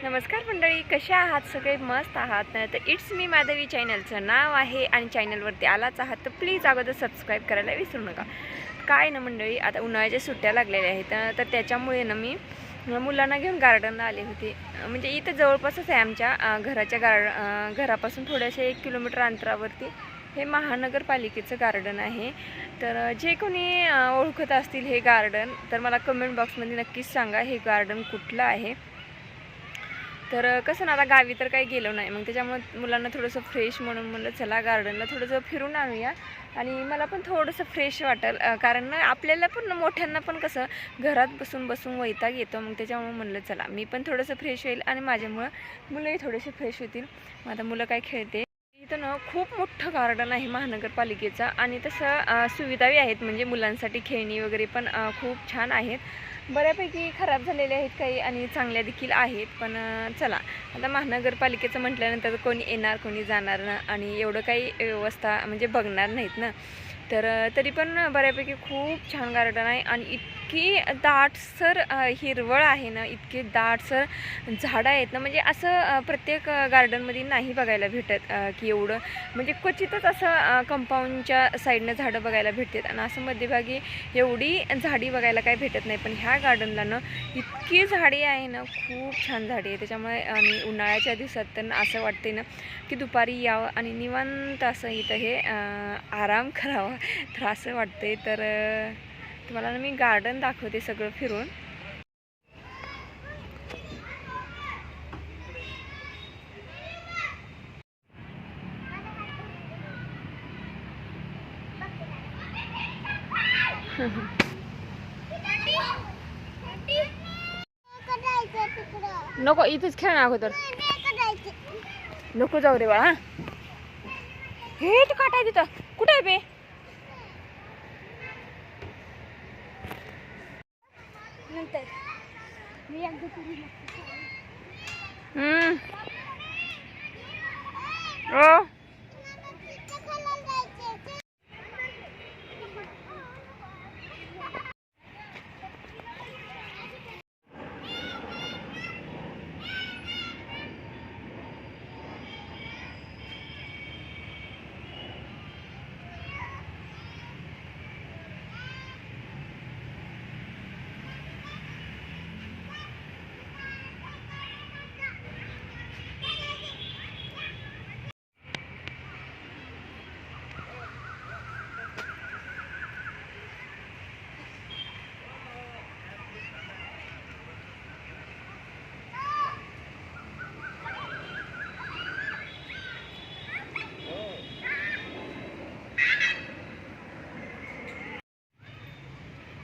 नमस्कार मंडळी, कशा आहात? सगळे मस्त आहात ना? तर इट्स मी माधवी चॅनलचं नाव आहे आणि चॅनलवरती आलाच आहात तर प्लीज अगोदर सबस्क्राईब करायला विसरू नका. काय ना मंडळी, आता उन्हाळ्याच्या सुट्ट्या लागलेल्या आहेत तर त्याच्यामुळे ना मी मुलांना घेऊन गार्डनला आले होते. म्हणजे इथं जवळपासच आहे आमच्या घरापासून थोड्याशा 1 किलोमीटर अंतरावरती हे महानगरपालिकेचं गार्डन आहे. तर जे कोणी ओळखत असतील हे गार्डन तर मला कमेंट बॉक्समध्ये नक्कीच सांगा हे गार्डन कुठलं आहे. तर कसं ना, आता गावी तर काही गेलो नाही, मग त्याच्यामुळे मुलांना थोडंसं फ्रेश म्हणून म्हणलं चला गार्डनला थोडंसं फिरून आणूया आणि मला पण थोडंसं फ्रेश वाटेल. कारण ना आपल्याला पण मोठ्यांना पण कसं घरात बसून बसून वैताग येतो, मग त्याच्यामुळे म्हणलं चला मी पण थोडंसं फ्रेश होईल आणि माझ्यामुळं मुलंही थोडेसे फ्रेश होतील. मग आता मुलं काय खेळते इथं ना, खूप मोठं गार्डन आहे महानगरपालिकेचं आणि तसं सुविधाही आहेत, म्हणजे मुलांसाठी खेळणी वगैरे पण खूप छान आहेत. बऱ्यापैकी खराब झालेल्या आहेत काही आणि चांगल्या देखील आहेत. पण चला आता महानगरपालिकेचं म्हटल्यानंतर कोणी येणार कोणी जाणार ना, आणि एवढं काही व्यवस्था म्हणजे बघणार नाहीत ना. तर तरी पण बऱ्यापैकी खूप छान गार्डन आहे आणि इतकी दाटसर हिरवळ आहे ना, इतके दाटसर झाडं आहेत ना, म्हणजे असं प्रत्येक गार्डनमध्ये नाही बघायला भेटत की एवढं, म्हणजे क्वचितच असं कंपाऊंडच्या साईडनं झाडं बघायला भेटतात आणि असं मध्यभागी एवढी झाडी बघायला काय भेटत नाही. पण ह्या गार्डनला ना इतकी झाडी आहे ना, खूप छान झाडी आहे. त्याच्यामुळे आणि उन्हाळ्याच्या दिवसात तर असं वाटते ना की दुपारी यावं आणि निवांत असं इथं हे आराम करावा, तर असं वाटते. तर तुम्हाला ना मी गार्डन दाखवते सगळं फिरून. नको, इथेच खेळ ना अगोदर, नको जाऊ रे बाळा. हे तू काटाय तिथं कुठे आहे बे? ओ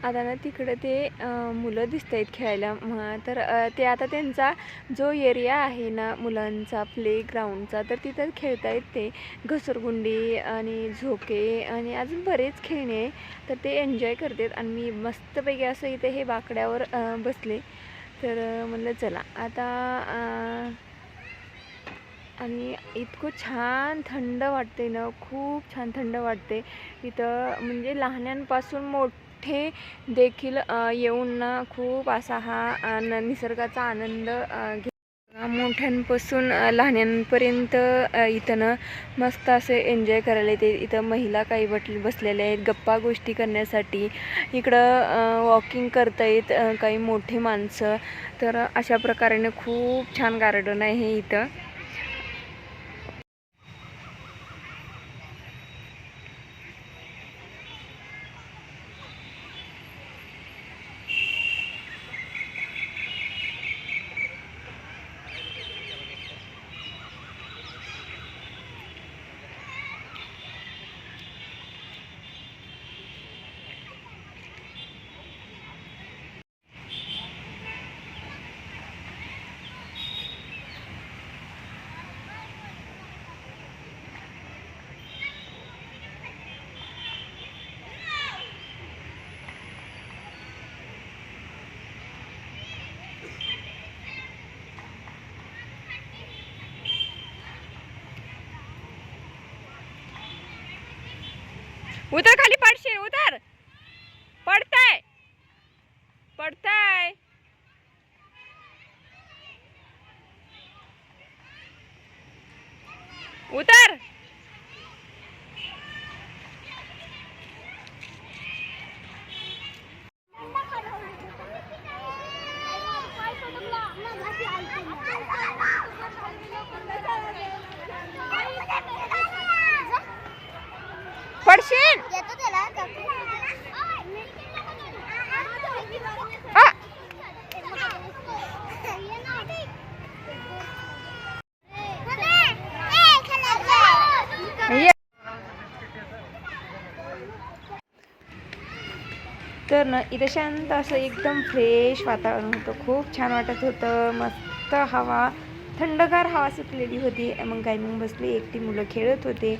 आता ना तिकडे ते मुलं दिसत आहेत खेळायला. तर ते आता त्यांचा जो एरिया आहे ना मुलांचा प्ले ग्राउंडचा, तर तिथं खेळत आहेत ते घसरगुंडी आणि झोके आणि अजून बरेच खेळणे आहे. तर ते एन्जॉय करतात आणि मी मस्तपैकी असं इथे हे बाकड्यावर बसले. तर म्हणलं चला आता आणि इतकं छान थंड वाटते ना, खूप छान थंड वाटते इथं. म्हणजे लहानांपासून मोठे देखील येऊन ना खूप असा हा निसर्गाचा आनंद मोठ्यांपासून लहानांपर्यंत इथं ना मस्त असे एन्जॉय करायला येते. इथं महिला काही बसलेल्या आहेत गप्पा गोष्टी करण्यासाठी. इकडं वॉकिंग करतायत काही मोठे माणसं. तर अशा प्रकारे खूप छान गार्डन आहे इथं. उतर खाली, पडशील, उतर, पडताय पडताय. उतर. पडशील. आ! ये. तर ना इथं शांत असं एकदम फ्रेश वातावरण होतं. खूप छान वाटत होतं. मस्त हवा, थंडगार हवा सुटलेली होती. मग काही मग बसली एकटी, मुलं खेळत होते.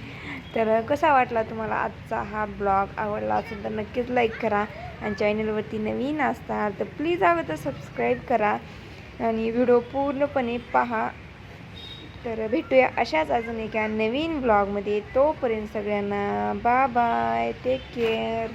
तर कसा वाटला तुम्हाला आजचा हा ब्लॉग? आवडला असेल तर नक्कीच लाईक करा आणि चॅनलवरती नवीन असतात तर प्लीज अगोदर सबस्क्राईब करा आणि व्हिडिओ पूर्णपणे पहा. तर भेटूया अशाच अजून एका नवीन ब्लॉगमध्ये. तोपर्यंत सगळ्यांना बाय बाय. Take care.